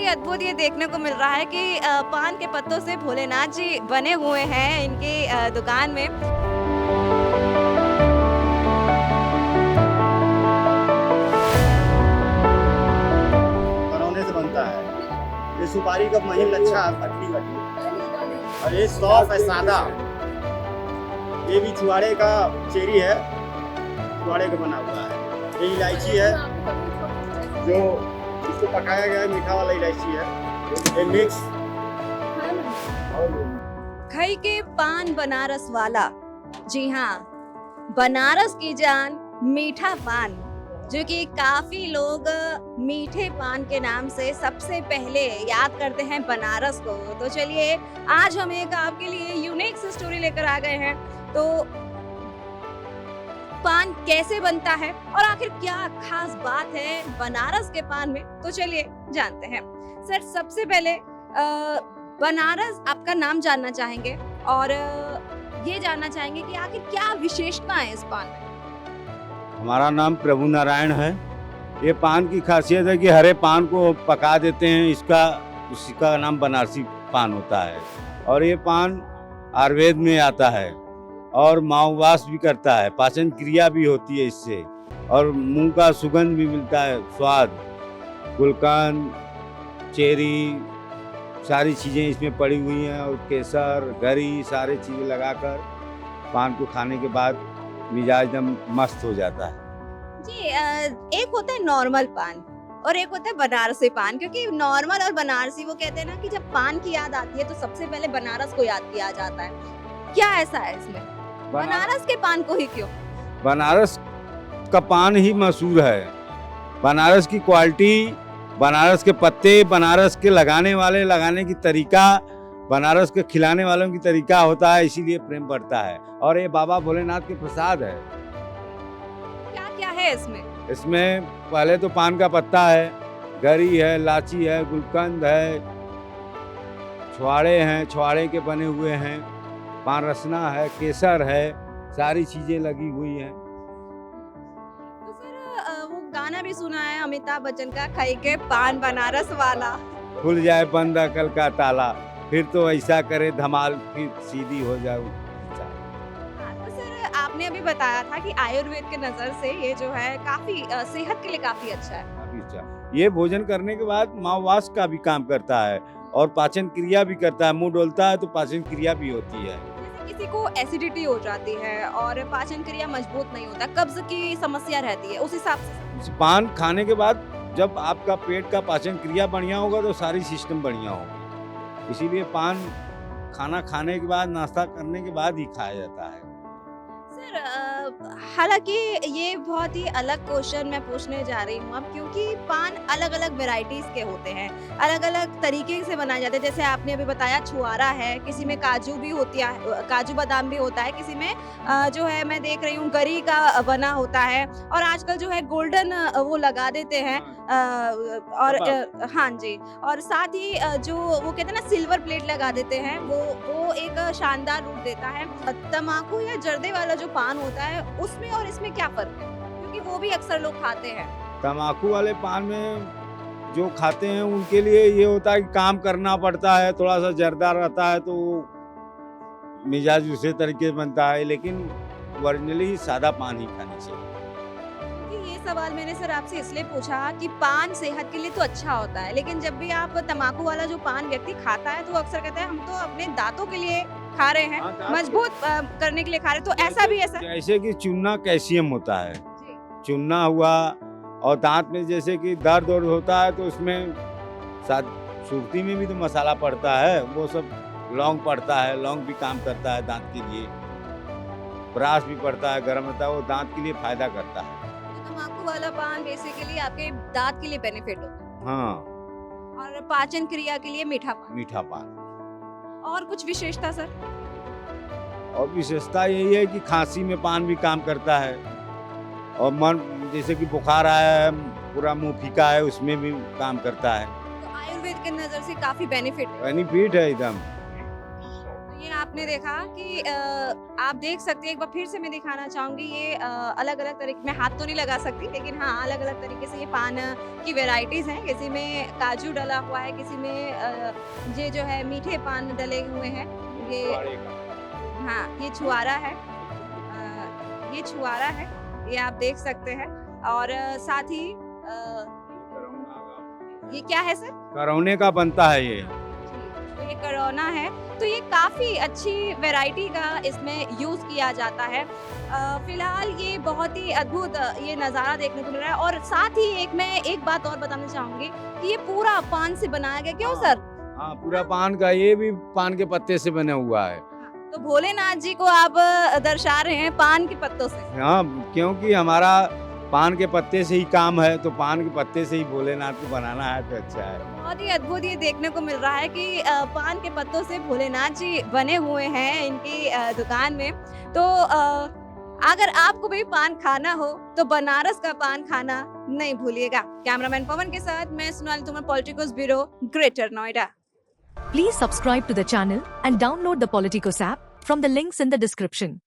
अद्भुत ये देखने को मिल रहा है कि पान के पत्तों से भोलेनाथ जी बने हुए हैं इनकी दुकान में। बनौने से बनता है। ये सुपारी का महीन अच्छा पतली वाली और ये सॉफ्ट है सादा। ये भी छुआड़े का चेरी है, छुआड़े का बना हुआ है। ये इलायची है जो इसको पकाया गया है, मीठा वाला इलायची है। ये मिक्स खई के पान बनारस वाला। जी हाँ, बनारस की जान मीठा पान, जो कि काफी लोग मीठे पान के नाम से सबसे पहले याद करते हैं बनारस को। तो चलिए आज हम एक आपके लिए यूनिक सी स्टोरी लेकर आ गए हैं। तो पान कैसे बनता है और आखिर क्या खास बात है बनारस के पान में, तो चलिए जानते हैं। सर सबसे पहले बनारस आपका नाम जानना चाहेंगे और ये जानना चाहेंगे कि आखिर क्या विशेषता है इस पान में। हमारा नाम प्रभु नारायण है। ये पान की खासियत है कि हरे पान को पका देते हैं, इसका नाम बनारसी पान होता है। और ये पान आयुर्वेद में आता है और माओवास भी करता है, पाचन क्रिया भी होती है इससे, और मुंह का सुगंध भी मिलता है, स्वाद। गुलकंद, चेरी, सारी चीज़ें इसमें पड़ी हुई हैं, और केसर, गरी, सारी चीज़ें लगाकर पान को खाने के बाद मिजाज एकदम मस्त हो जाता है। जी एक होता है नॉर्मल पान और एक होता है बनारसी पान, क्योंकि नॉर्मल और बनारसी वो कहते हैं ना कि जब पान की याद आती है तो सबसे पहले बनारस को याद किया जाता है। क्या ऐसा है इसमें? बनारस के पान को ही क्यों? बनारस का पान ही मशहूर है। बनारस की क्वालिटी, बनारस के पत्ते, बनारस के लगाने की तरीका, बनारस के खिलाने वालों की तरीका होता है, इसीलिए प्रेम बढ़ता है। और ये बाबा भोलेनाथ के प्रसाद है। क्या क्या है इसमें? इसमें पहले तो पान का पत्ता है, गरी है, लाची है, गुलकंद है, छुआड़े हैं, छुआड़े के बने हुए हैं, पान रसना है, केसर है, सारी चीजें लगी हुई हैं। तो सर वो गाना भी सुना है अमिताभ बच्चन का, खाई के पान बनारस वाला। खुल जाए बंद अकल का ताला, फिर तो ऐसा करे धमाल, फिर सीधी हो जाऊं। हाँ, तो सर आपने अभी बताया था कि आयुर्वेद के नजर से ये जो है काफी सेहत के लिए काफी अच्छा है। काफी अच्छा। ये भोजन करने के बाद माओवास का भी काम करता है और पाचन क्रिया भी करता है। मुंह डोलता है तो पाचन क्रिया भी होती है। जैसे किसी को एसिडिटी हो जाती है और पाचन क्रिया मजबूत नहीं होता, कब्ज की समस्या रहती है, उस हिसाब से पान खाने के बाद जब आपका पेट का पाचन क्रिया बढ़िया होगा तो सारी सिस्टम बढ़िया होगी। इसीलिए पान खाना खाने के बाद, नाश्ता करने के बाद ही खाया जाता है। सर हालांकि ये बहुत ही अलग क्वेश्चन मैं पूछने जा रही हूँ अब, क्योंकि पान अलग अलग वेराइटीज के होते हैं, अलग अलग तरीके से बनाए जाते हैं। जैसे आपने अभी बताया छुआरा है, किसी में काजू भी होती है, काजू बादाम भी होता है, किसी में जो है मैं देख रही हूँ गरी का बना होता है, और आजकल जो है गोल्डन वो लगा देते हैं और हाँ जी, और साथ ही जो वो कहते हैं ना सिल्वर प्लेट लगा देते हैं, वो एक शानदार रूप देता है। तम्बाकू या जर्दे वाला जो पान होता है उसमें और इसमें क्या फर्क है, क्योंकि वो भी अक्सर लोग खाते हैं। तम्बाकू वाले पान में जो खाते हैं उनके लिए ये होता है कि काम करना पड़ता है, थोड़ा सा जर्दा रहता है तो मिजाज दूसरे तरीके से बनता है, लेकिन ओरिजिनली सादा पान ही खानी चाहिए। क्योंकि ये सवाल मैंने सर आपसे इसलिए पूछा कि पान सेहत के लिए तो अच्छा होता है, लेकिन जब भी आप तम्बाकू वाला जो पान व्यक्ति खाता है तो वो अक्सर कहता है हम तो अपने दांतों के लिए खा रहे हैं, मजबूत करने के लिए खा रहे हैं, तो ऐसा भी ऐसा जैसे कि चूना कैल्शियम होता है, जी। चूना हुआ, और दांत में जैसे कि दर्द और होता है तो उसमें साथ सुर्ती में भी तो मसाला पड़ता है, वो सब लौंग पड़ता है, लौंग भी काम करता है दांत के लिए, ब्रास भी पड़ता है, गर्म होता है, वो दांत के लिए फायदा करता है। तो तम्बाकू वाला पान बेसिकली आपके दांत के लिए बेनिफिट होता है हाँ, और पाचन क्रिया के लिए मीठा पान। मीठा पान। और कुछ विशेषता सर? और विशेषता यही है कि खांसी में पान भी काम करता है, और मन जैसे कि बुखार आया है, पूरा मुंह फीका है, उसमें भी काम करता है। तो आयुर्वेद के नजर से काफी बेनिफिट है। बेनिफिट है एकदम। तो ये आप आपने देखा कि आप देख सकते हैं, एक बार फिर से मैं दिखाना चाहूँगी ये अलग-अलग तरीके, मैं हाथ तो नहीं लगा सकती लेकिन हाँ, अलग-अलग तरीके से ये पान की वैराइटीज़ हैं। किसी में काजू डला हुआ है, किसी में ये जो है मीठे पान डले हुए हैं। ये हाँ, ये छुआरा है। ये छुआरा है, ये आप देख सकते हैं और साथ ही ये क्या है सर? करौने का बनता है ये। तो ये करौना है, तो ये काफ़ी अच्छी वैरायटी का इसमें यूज़ किया जाता है। फिलहाल ये बहुत ही अद्भुत ये नज़ारा देखने को मिल रहा है और साथ ही मैं एक बात और बताना चाहूँगी कि ये पूरा पान से बनाया गया, क्यों सर? हाँ, पूरा पान का, ये भी पान के पत्ते से बना हुआ है। तो भोलेनाथ जी को आप दर्शा रहे हैं पान के पत्तों से। हाँ, क्योंकि हमारा पान के पत्ते से ही काम है, तो पान के पत्ते से ही भोलेनाथ को बनाना है तो अच्छा है। बहुत ही अद्भुत ये देखने को मिल रहा है कि पान के पत्तों से भोलेनाथ जी बने हुए हैं इनकी दुकान में। तो अगर आपको भी पान खाना हो तो बनारस का पान खाना नहीं भूलिएगा। कैमरामैन पवन के साथ मैं Sonali Tomar, Politicos bureau, Greater Noida. Please subscribe to the channel and download the Politicos app from the links in the description.